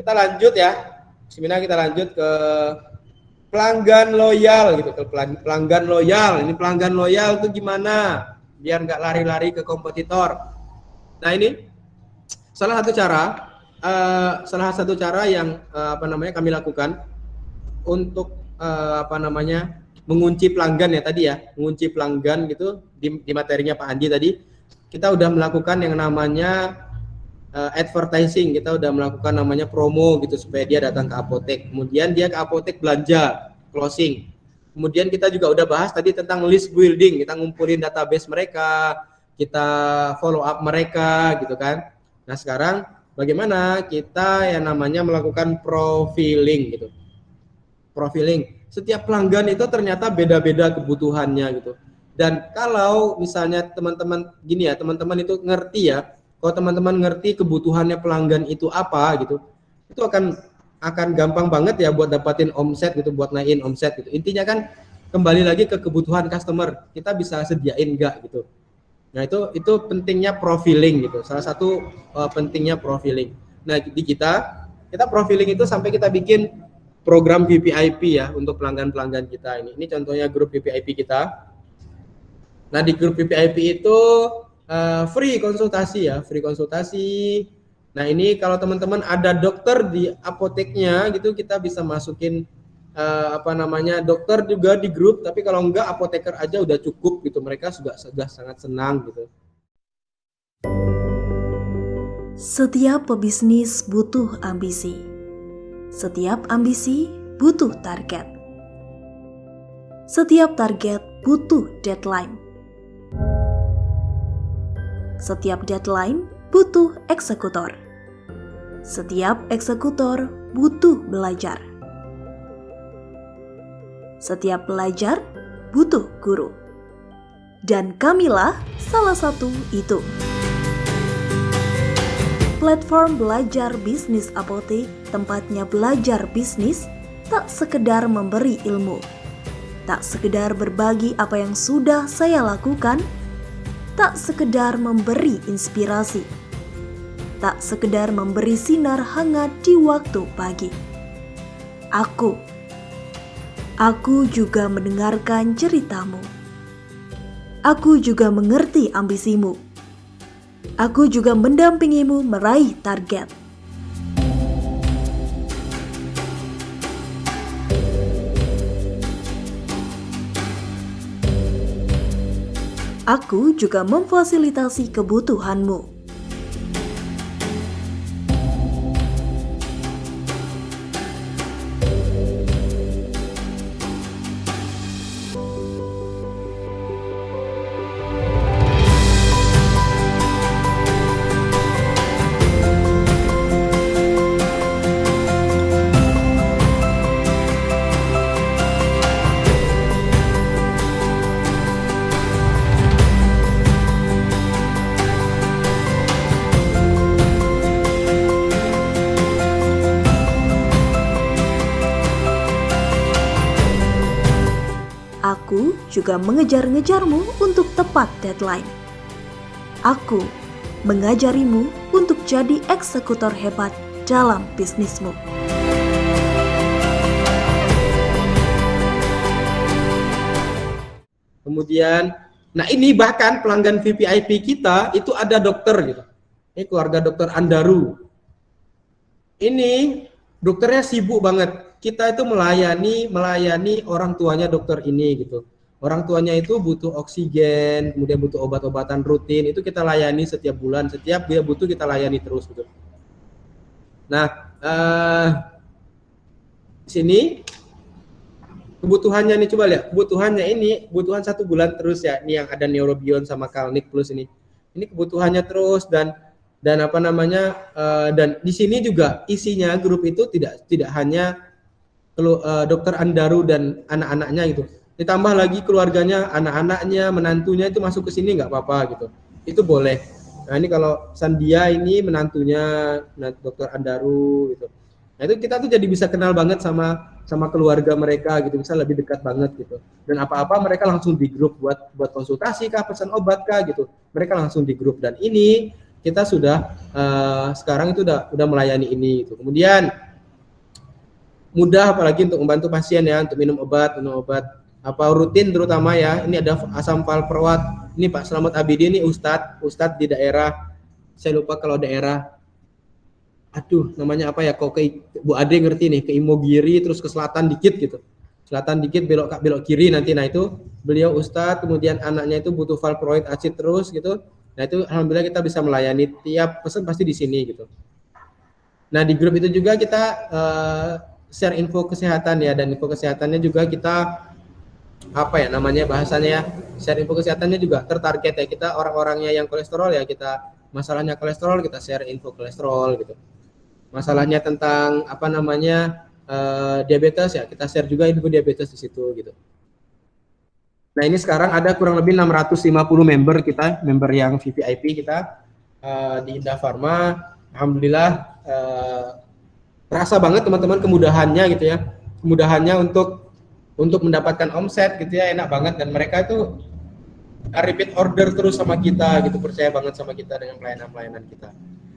kita lanjut ya. Bismillah, kita lanjut ke pelanggan loyal gitu. Ke pelanggan loyal. Ini pelanggan loyal itu gimana? Biar nggak lari-lari ke kompetitor. Nah ini salah satu cara yang kami lakukan untuk mengunci pelanggan ya tadi ya, mengunci pelanggan gitu di materinya Pak Andi tadi. Kita udah melakukan yang namanya advertising, kita udah melakukan namanya promo gitu supaya dia datang ke apotek. Kemudian dia ke apotek belanja, closing. Kemudian kita juga udah bahas tadi tentang list building, kita ngumpulin database mereka, kita follow up mereka gitu kan. Nah sekarang bagaimana kita yang namanya melakukan profiling gitu. Profiling. Setiap pelanggan itu ternyata beda-beda kebutuhannya gitu. Dan kalau misalnya teman-teman gini ya, teman-teman itu ngerti ya, kalau teman-teman ngerti kebutuhannya pelanggan itu apa gitu, itu akan gampang banget ya buat dapatin omset gitu, buat naikin omset gitu. Intinya kan kembali lagi ke kebutuhan customer, kita bisa sediain enggak gitu. Nah itu pentingnya profiling gitu. Salah satu pentingnya profiling. Nah di kita profiling itu sampai kita bikin program VVIP ya untuk pelanggan-pelanggan kita ini. Ini contohnya grup VVIP kita. Nah di grup VVIP itu free konsultasi ya, free konsultasi. Nah ini kalau teman-teman ada dokter di apoteknya gitu, kita bisa masukin dokter juga di grup. Tapi kalau enggak apoteker aja udah cukup gitu. Mereka sudah sangat senang gitu. Setiap pebisnis butuh ambisi. Setiap ambisi butuh target. Setiap target butuh deadline. Setiap deadline butuh eksekutor. Setiap eksekutor butuh belajar. Setiap belajar butuh guru. Dan kamilah salah satu itu. Platform belajar bisnis apotek, tempatnya belajar bisnis, tak sekedar memberi ilmu, tak sekedar berbagi apa yang sudah saya lakukan, tak sekedar memberi inspirasi, tak sekedar memberi sinar hangat di waktu pagi. Aku juga mendengarkan ceritamu. Aku juga mengerti ambisimu. Aku juga mendampingimu meraih target. Aku juga memfasilitasi kebutuhanmu. Aku juga mengejar-ngejarmu untuk tepat deadline. Aku mengajarimu untuk jadi eksekutor hebat dalam bisnismu. Kemudian, nah ini bahkan pelanggan VVIP kita itu ada dokter gitu. Ini keluarga dokter Andaru. Ini dokternya sibuk banget. Kita itu melayani orang tuanya dokter ini gitu. Orang tuanya itu butuh oksigen, kemudian butuh obat-obatan rutin, itu kita layani setiap bulan, setiap dia butuh kita layani terus gitu. Nah, sini kebutuhannya nih, coba lihat kebutuhannya ini, kebutuhan 1 bulan terus ya. Ini yang ada Neurobion sama Kalnik Plus ini kebutuhannya terus dan dan di sini juga isinya grup itu tidak hanya dokter Andaru dan anak-anaknya gitu, ditambah lagi keluarganya, anak-anaknya, menantunya itu masuk ke sini nggak apa-apa gitu, itu boleh. Nah ini kalau Sandia ini menantunya dokter Andaru gitu, nah itu kita tuh jadi bisa kenal banget sama keluarga mereka gitu, bisa lebih dekat banget gitu. Dan apa-apa mereka langsung di grup buat konsultasi kah, pesan obat kah gitu, mereka langsung di grup. Dan ini kita sudah sekarang itu udah melayani ini gitu. Kemudian mudah apalagi untuk membantu pasien ya, untuk minum obat apa rutin terutama ya. Ini ada asam valproat. Ini Pak Slamet Abidi ini Ustadz di daerah, saya lupa kalau daerah, aduh namanya apa ya, kok ke Bu Ade ngerti nih, ke Imogiri terus ke selatan dikit gitu. Selatan dikit belok kiri nanti. Nah itu beliau Ustadz, kemudian anaknya itu butuh valproate acid terus gitu. Nah itu alhamdulillah kita bisa melayani, tiap pesan pasti di sini gitu. Nah di grup itu juga kita share info kesehatan ya, dan info kesehatannya juga kita apa ya namanya bahasanya ya, share info kesehatannya juga tertarget ya, kita orang-orangnya yang kolesterol ya, kita masalahnya kolesterol kita share info kolesterol gitu. Masalahnya tentang apa namanya diabetes ya, kita share juga info diabetes di situ gitu. Nah ini sekarang ada kurang lebih 650 member kita, member yang VVIP kita di Indah Pharma. Alhamdulillah terasa banget teman-teman kemudahannya gitu ya, kemudahannya untuk mendapatkan omset gitu ya, enak banget. Dan mereka itu repeat order terus sama kita gitu, percaya banget sama kita dengan pelayanan kita.